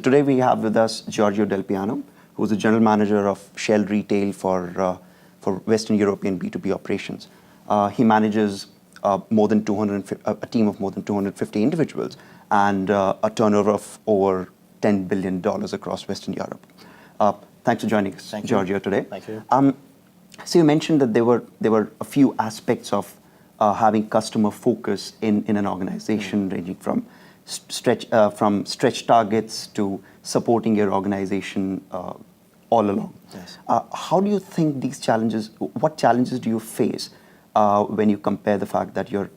today we have with us Giorgio Delpiano, who's the general manager of Shell Retail for Western European B2B operations. He manages a team of more than 250 individuals and a turnover of over $10 billion across Western Europe. Thanks for joining us, Giorgio, today. Thank you. So you mentioned that there were a few aspects of having customer focus in an organization, ranging from stretch targets to supporting your organization all along. Yes. How do you think these challenges, what challenges do you face when you compare the fact that you're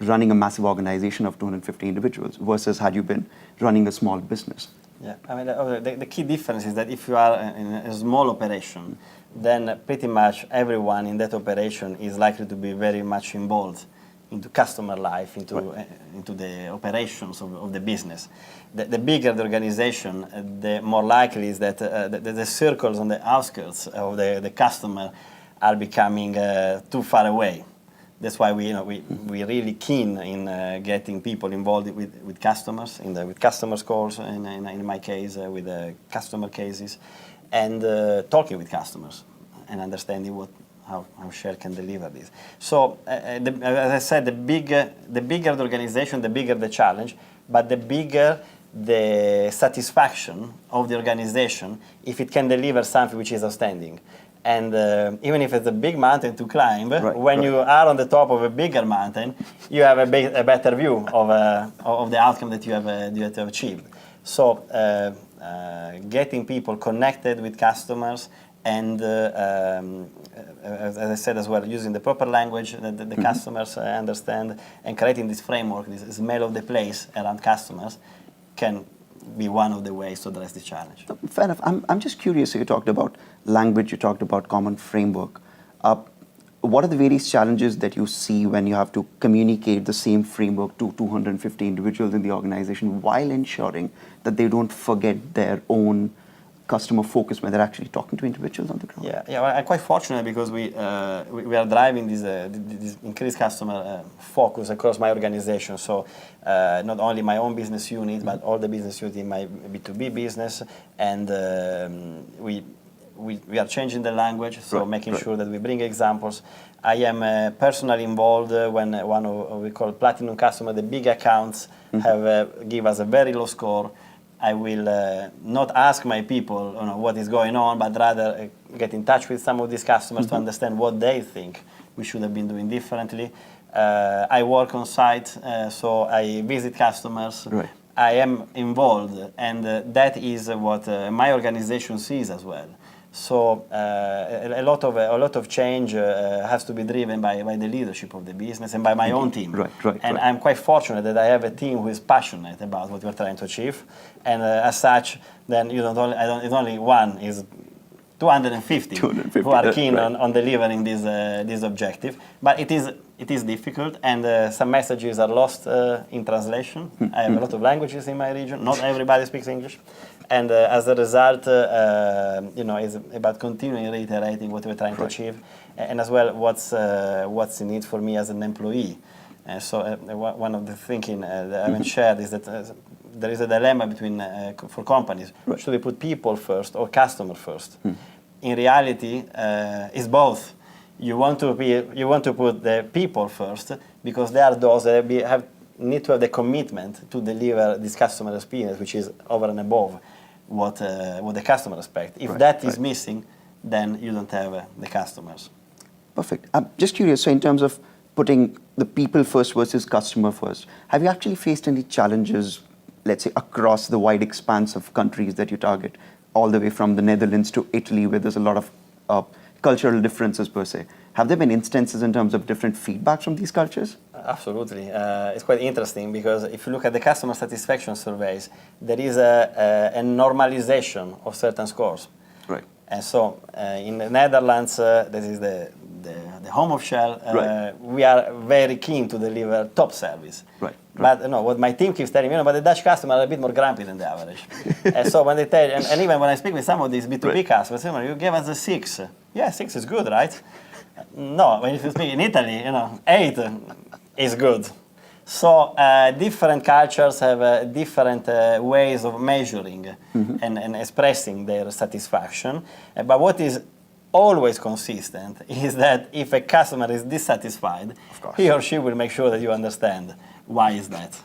running a massive organization of 250 individuals versus had you been running a small business? Yeah, I mean, the key difference is that if you are in a small operation, then pretty much everyone in that operation is likely to be very much involved into customer life, into the operations of the business. The bigger the organization, the more likely is that the circles on the outskirts of the customer are becoming too far away. That's why we're really keen in getting people involved with customers, with customers calls, in my case, with customer cases, and talking with customers and understanding how Shell can deliver this. So, as I said, the bigger the organization, the bigger the challenge, but the bigger the satisfaction of the organization if it can deliver something which is outstanding. And even if it's a big mountain to climb, when you are on the top of a bigger mountain, you have a better view of the outcome that you have achieved. So getting people connected with customers and, as I said as well, using the proper language that the customers understand and creating this framework, this smell of the place around customers can be one of the ways to address this challenge. Fair enough. I'm just curious, so you talked about language, you talked about common framework. What are the various challenges that you see when you have to communicate the same framework to 250 individuals in the organization while ensuring that they don't forget their own customer focus when they're actually talking to individuals on the ground? Yeah. Well, I'm quite fortunate because we are driving this increased customer focus across my organization. So not only my own business unit, but all the business units in my B2B business, and we are changing the language, so making sure that we bring examples. I am personally involved when one of we call platinum customer, the big accounts have give us a very low score. I will not ask my people what is going on, but rather get in touch with some of these customers to understand what they think we should have been doing differently. I work on site, so I visit customers. I am involved, and that is what my organization sees as well. So a lot of change has to be driven by the leadership of the business and by my own team. And I'm quite fortunate that I have a team who is passionate about what we're trying to achieve. And as such, then it's only one, is 250 who are keen on delivering this objective. But it is difficult, and some messages are lost in translation. I have a lot of languages in my region. Not everybody speaks English. And as a result, it's about continuing reiterating what we're trying to achieve, and as well what's in it for me as an employee. So one of the thinking that I haven't shared is that there is a dilemma between for companies: should we put people first or customer first? In reality, it's both. You want to put the people first because they are those that need to have the commitment to deliver this customer experience, which is over and above what the customer expects. If that is missing, then you don't have the customers. Perfect. I'm just curious, so in terms of putting the people first versus customer first, have you actually faced any challenges, let's say, across the wide expanse of countries that you target, all the way from the Netherlands to Italy, where there's a lot of cultural differences per se? Have there been instances in terms of different feedback from these cultures? Absolutely. It's quite interesting because if you look at the customer satisfaction surveys, there is a normalization of certain scores. And so in the Netherlands, this is the home of Shell, we are very keen to deliver top service. But what my team keeps telling me, but the Dutch customers are a bit more grumpy than the average. And so when they tell, and even when I speak with some of these B2B customers, you gave us a 6. Yeah, 6 is good, right? No, when you speak in Italy, 8 is good. So different cultures have different ways of measuring and expressing their satisfaction. But what is always consistent is that if a customer is dissatisfied, he or she will make sure that you understand why is that.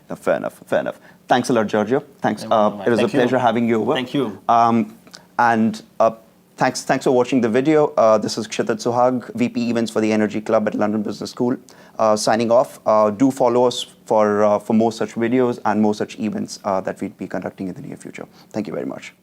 No, fair enough, fair enough. Thanks a lot, Giorgio. Thanks. It was a pleasure having you over. Thank you. Thanks for watching the video. This is Kshitij Suhag, VP Events for the Energy Club at London Business School. Signing off. Do follow us for more such videos and more such events that we'll be conducting in the near future. Thank you very much.